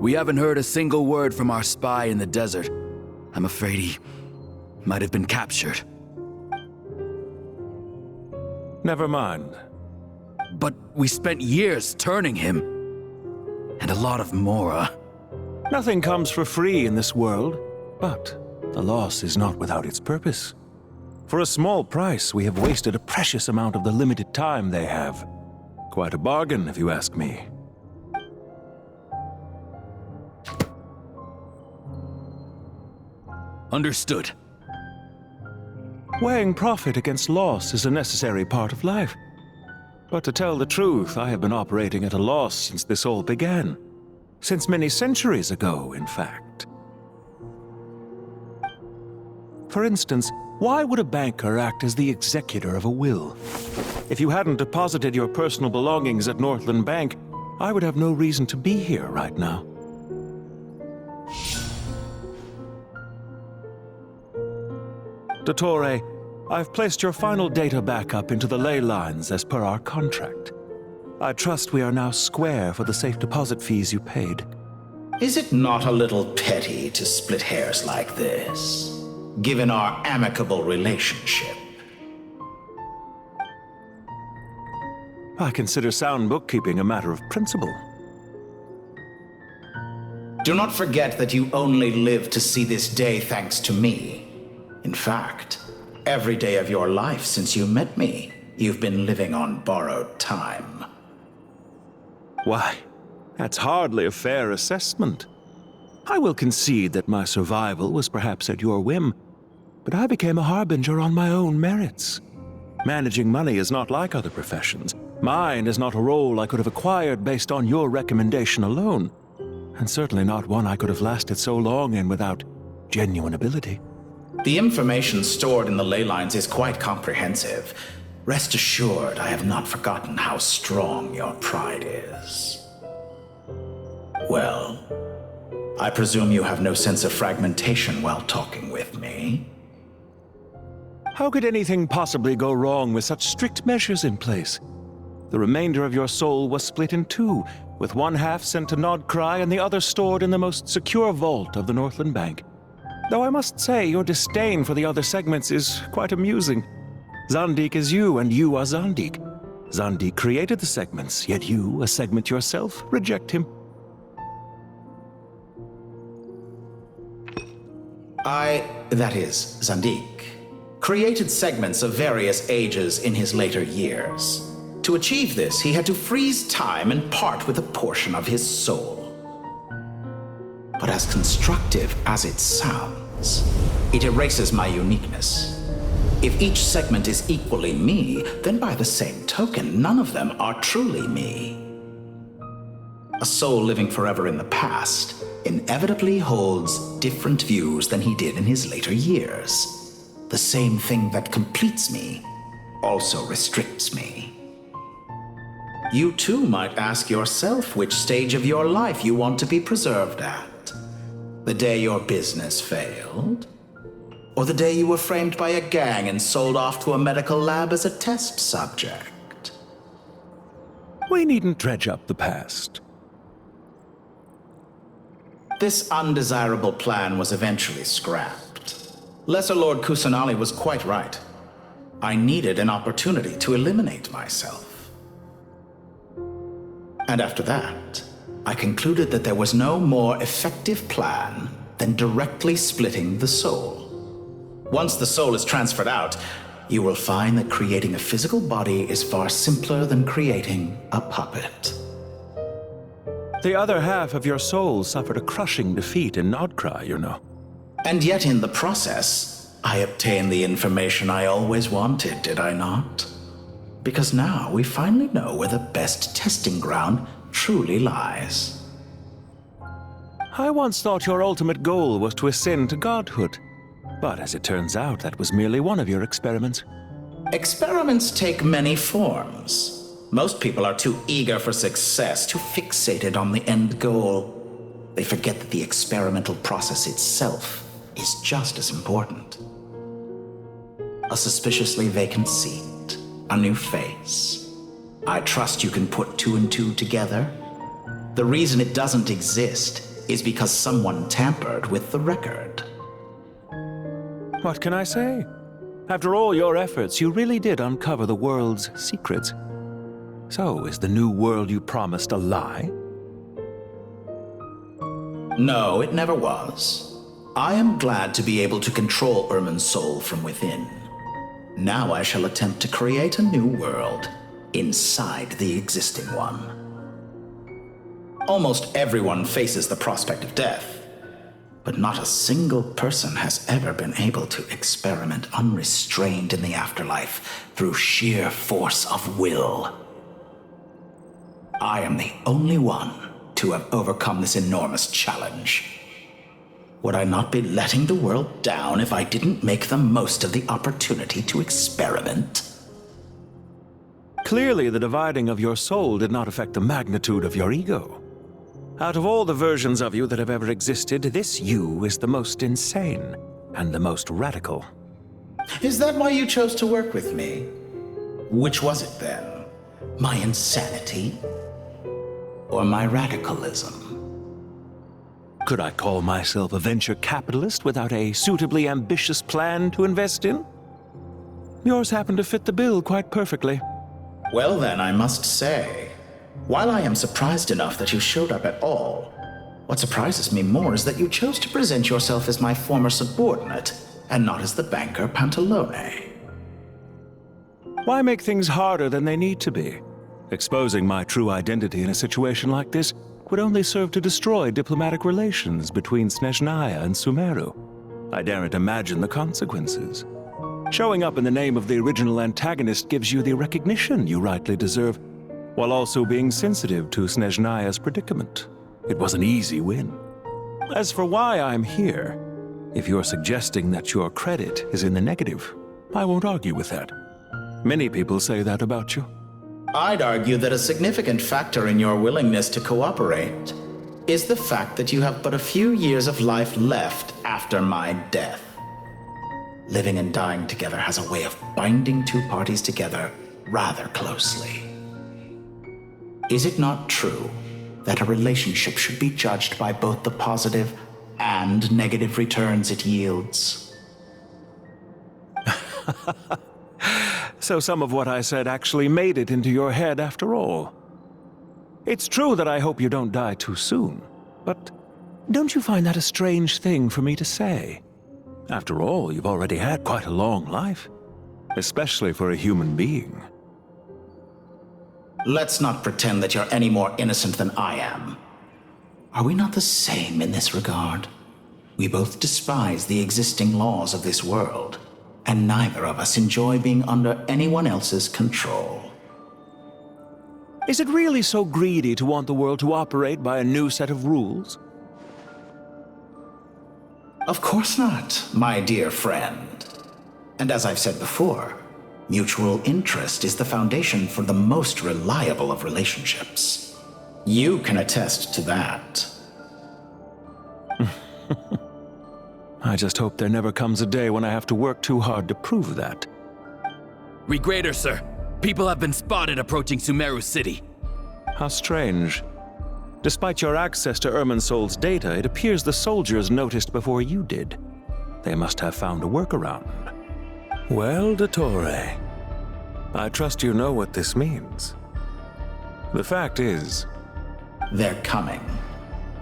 We haven't heard a single word from our spy in the desert. I'm afraid he might have been captured. Never mind. But we spent years turning him. And a lot of Mora. Nothing comes for free in this world, but the loss is not without its purpose. For a small price, we have wasted a precious amount of the limited time they have. Quite a bargain, if you ask me. Understood. Weighing profit against loss is a necessary part of life. But to tell the truth, I have been operating at a loss since this all began. Since many centuries ago, in fact. For instance, why would a banker act as the executor of a will? If you hadn't deposited your personal belongings at Northland Bank, I would have no reason to be here right now. Dottore, I've placed your final data backup into the ley lines as per our contract. I trust we are now square for the safe deposit fees you paid. Is it not a little petty to split hairs like this, given our amicable relationship? I consider sound bookkeeping a matter of principle. Do not forget that you only live to see this day thanks to me. In fact, every day of your life since you met me, you've been living on borrowed time. Why, that's hardly a fair assessment. I will concede that my survival was perhaps at your whim, but I became a harbinger on my own merits. Managing money is not like other professions. Mine is not a role I could have acquired based on your recommendation alone, and certainly not one I could have lasted so long in without genuine ability. The information stored in the ley lines is quite comprehensive. Rest assured, I have not forgotten how strong your pride is. Well, I presume you have no sense of fragmentation while talking with me. How could anything possibly go wrong with such strict measures in place? The remainder of your soul was split in two, with one half sent to Nodcry and the other stored in the most secure vault of the Northland Bank. Though I must say, your disdain for the other segments is quite amusing. Zandik is you, and you are Zandik. Zandik created the segments, yet you, a segment yourself, reject him. That is, Zandik, created segments of various ages in his later years. To achieve this, he had to freeze time and part with a portion of his soul. But as constructive as it sounds, it erases my uniqueness. If each segment is equally me, then by the same token, none of them are truly me. A soul living forever in the past inevitably holds different views than he did in his later years. The same thing that completes me also restricts me. You too might ask yourself which stage of your life you want to be preserved at. The day your business failed? Or the day you were framed by a gang and sold off to a medical lab as a test subject? We needn't dredge up the past. This undesirable plan was eventually scrapped. Lesser Lord Kusanali was quite right. I needed an opportunity to eliminate myself. And after that, I concluded that there was no more effective plan than directly splitting the soul. Once the soul is transferred out, you will find that creating a physical body is far simpler than creating a puppet. The other half of your soul suffered a crushing defeat in Nodcry, you know. And yet in the process, I obtained the information I always wanted, did I not? Because now we finally know where the best testing ground truly lies. I once thought your ultimate goal was to ascend to godhood, but as it turns out, that was merely one of your experiments. Experiments take many forms. Most people are too eager for success, too fixated on the end goal. They forget that the experimental process itself is just as important. A suspiciously vacant seat, a new face. I trust you can put two and two together. The reason it doesn't exist is because someone tampered with the record. What can I say? After all your efforts, you really did uncover the world's secrets. So, is the new world you promised a lie? No, it never was. I am glad to be able to control Irmin's soul from within. Now I shall attempt to create a new world inside the existing one. Almost everyone faces the prospect of death, but not a single person has ever been able to experiment unrestrained in the afterlife through sheer force of will. I am the only one to have overcome this enormous challenge. Would I not be letting the world down if I didn't make the most of the opportunity to experiment? Clearly, the dividing of your soul did not affect the magnitude of your ego. Out of all the versions of you that have ever existed, this you is the most insane and the most radical. Is that why you chose to work with me? Which was it then? My insanity? Or my radicalism? Could I call myself a venture capitalist without a suitably ambitious plan to invest in? Yours happened to fit the bill quite perfectly. Well then, I must say, while I am surprised enough that you showed up at all, what surprises me more is that you chose to present yourself as my former subordinate, and not as the banker Pantalone. Why make things harder than they need to be? Exposing my true identity in a situation like this would only serve to destroy diplomatic relations between Snezhnaya and Sumeru. I daren't imagine the consequences. Showing up in the name of the original antagonist gives you the recognition you rightly deserve, while also being sensitive to Snezhnaya's predicament. It was an easy win. As for why I'm here, if you're suggesting that your credit is in the negative, I won't argue with that. Many people say that about you. I'd argue that a significant factor in your willingness to cooperate is the fact that you have but a few years of life left after my death. Living and dying together has a way of binding two parties together rather closely. Is it not true that a relationship should be judged by both the positive and negative returns it yields? So some of what I said actually made it into your head after all. It's true that I hope you don't die too soon, but don't you find that a strange thing for me to say? After all, you've already had quite a long life, especially for a human being. Let's not pretend that you're any more innocent than I am. Are we not the same in this regard? We both despise the existing laws of this world, and neither of us enjoy being under anyone else's control. Is it really so greedy to want the world to operate by a new set of rules? Of course not, my dear friend. And as I've said before, mutual interest is the foundation for the most reliable of relationships. You can attest to that. I just hope there never comes a day when I have to work too hard to prove that. Regrader, sir. People have been spotted approaching Sumeru City. How strange. Despite your access to Irminsol's data, it appears the soldiers noticed before you did. They must have found a workaround. Well, Dottore, I trust you know what this means. The fact is... They're coming.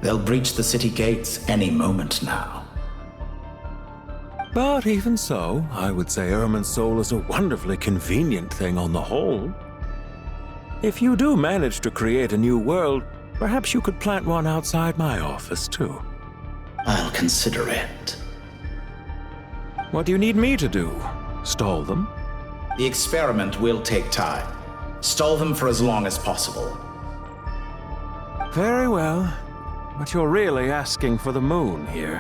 They'll breach the city gates any moment now. But even so, I would say Irminsol is a wonderfully convenient thing on the whole. If you do manage to create a new world, perhaps you could plant one outside my office, too. I'll consider it. What do you need me to do? Stall them? The experiment will take time. Stall them for as long as possible. Very well. But you're really asking for the moon here.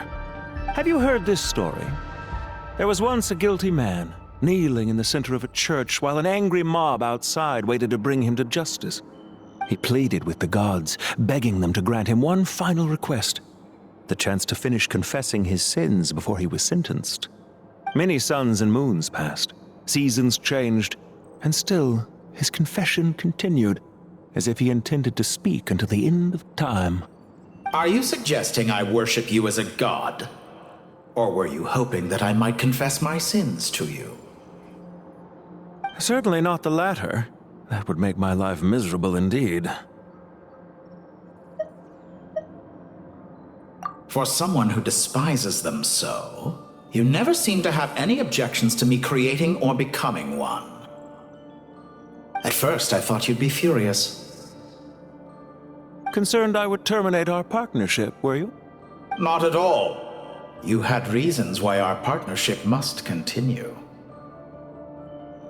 Have you heard this story? There was once a guilty man, kneeling in the center of a church while an angry mob outside waited to bring him to justice. He pleaded with the gods, begging them to grant him one final request, the chance to finish confessing his sins before he was sentenced. Many suns and moons passed, seasons changed, and still his confession continued, as if he intended to speak until the end of time. Are you suggesting I worship you as a god? Or were you hoping that I might confess my sins to you? Certainly not the latter. That would make my life miserable indeed. For someone who despises them so, you never seem to have any objections to me creating or becoming one. At first, I thought you'd be furious. Concerned I would terminate our partnership, were you? Not at all. You had reasons why our partnership must continue.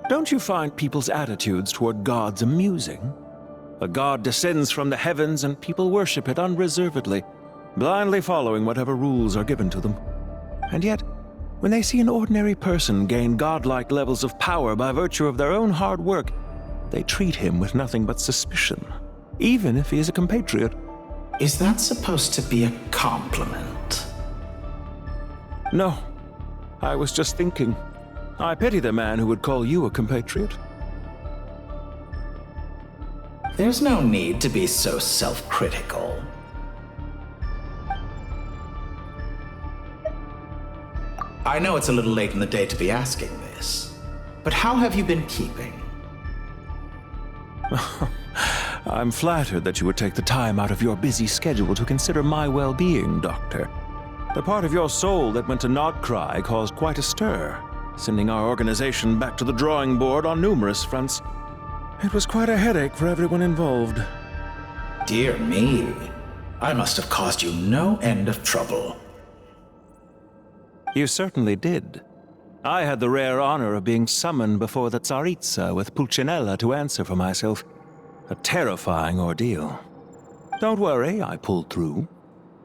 Don't you find people's attitudes toward gods amusing? A god descends from the heavens and people worship it unreservedly, blindly following whatever rules are given to them. And yet, when they see an ordinary person gain godlike levels of power by virtue of their own hard work, they treat him with nothing but suspicion, even if he is a compatriot. Is that supposed to be a compliment? No, I was just thinking. I pity the man who would call you a compatriot. There's no need to be so self-critical. I know it's a little late in the day to be asking this, but how have you been keeping? I'm flattered that you would take the time out of your busy schedule to consider my well-being, Doctor. The part of your soul that went to Nodcry caused quite a stir, sending our organization back to the drawing board on numerous fronts. It was quite a headache for everyone involved. Dear me, I must have caused you no end of trouble. You certainly did. I had the rare honor of being summoned before the Tsaritsa with Pulcinella to answer for myself. A terrifying ordeal. Don't worry, I pulled through.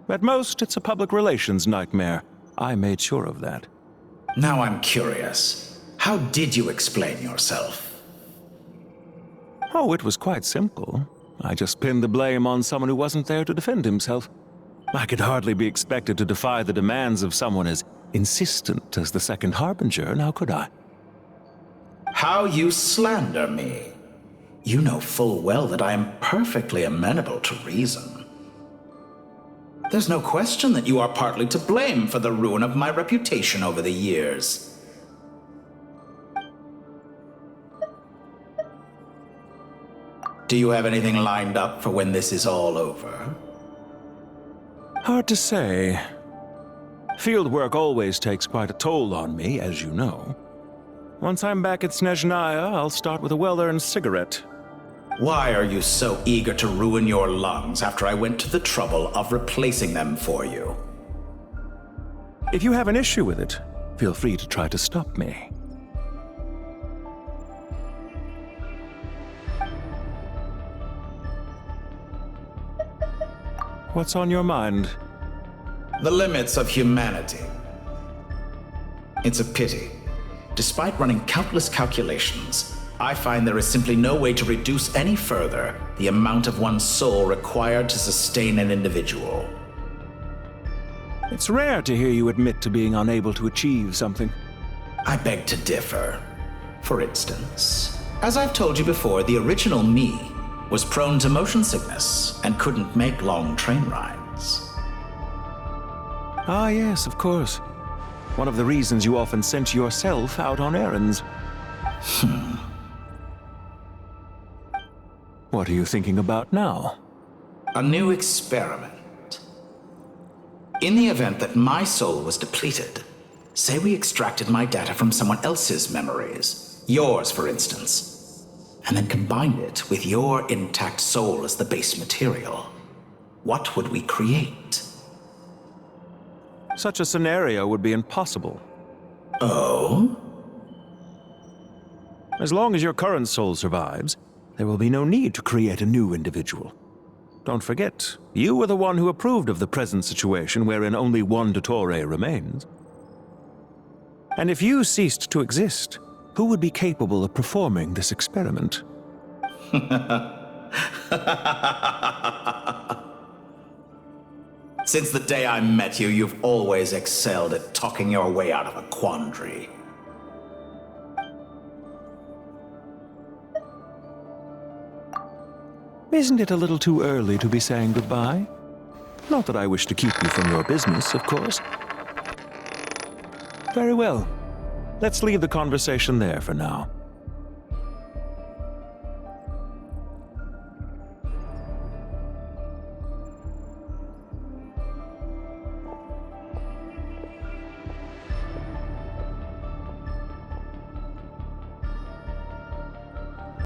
At most, it's a public relations nightmare. I made sure of that. Now I'm curious. How did you explain yourself? Oh, it was quite simple. I just pinned the blame on someone who wasn't there to defend himself. I could hardly be expected to defy the demands of someone as insistent as the Second Harbinger, now could I? How you slander me. You know full well that I am perfectly amenable to reason. There's no question that you are partly to blame for the ruin of my reputation over the years. Do you have anything lined up for when this is all over? Hard to say. Field work always takes quite a toll on me, as you know. Once I'm back at Snezhnaya, I'll start with a well-earned cigarette. Why are you so eager to ruin your lungs after I went to the trouble of replacing them for you? If you have an issue with it, feel free to try to stop me. What's on your mind? The limits of humanity. It's a pity. Despite running countless calculations, I find there is simply no way to reduce any further the amount of one's soul required to sustain an individual. It's rare to hear you admit to being unable to achieve something. I beg to differ. For instance, as I've told you before, the original me was prone to motion sickness and couldn't make long train rides. Ah, yes, of course. One of the reasons you often sent yourself out on errands. What are you thinking about now? A new experiment. In the event that my soul was depleted, say we extracted my data from someone else's memories, yours for instance, and then combined it with your intact soul as the base material, what would we create? Such a scenario would be impossible. Oh? As long as your current soul survives, there will be no need to create a new individual. Don't forget, you were the one who approved of the present situation wherein only one Dottore remains. And if you ceased to exist, who would be capable of performing this experiment? Since the day I met you, you've always excelled at talking your way out of a quandary. Isn't it a little too early to be saying goodbye? Not that I wish to keep you from your business, of course. Very well. Let's leave the conversation there for now.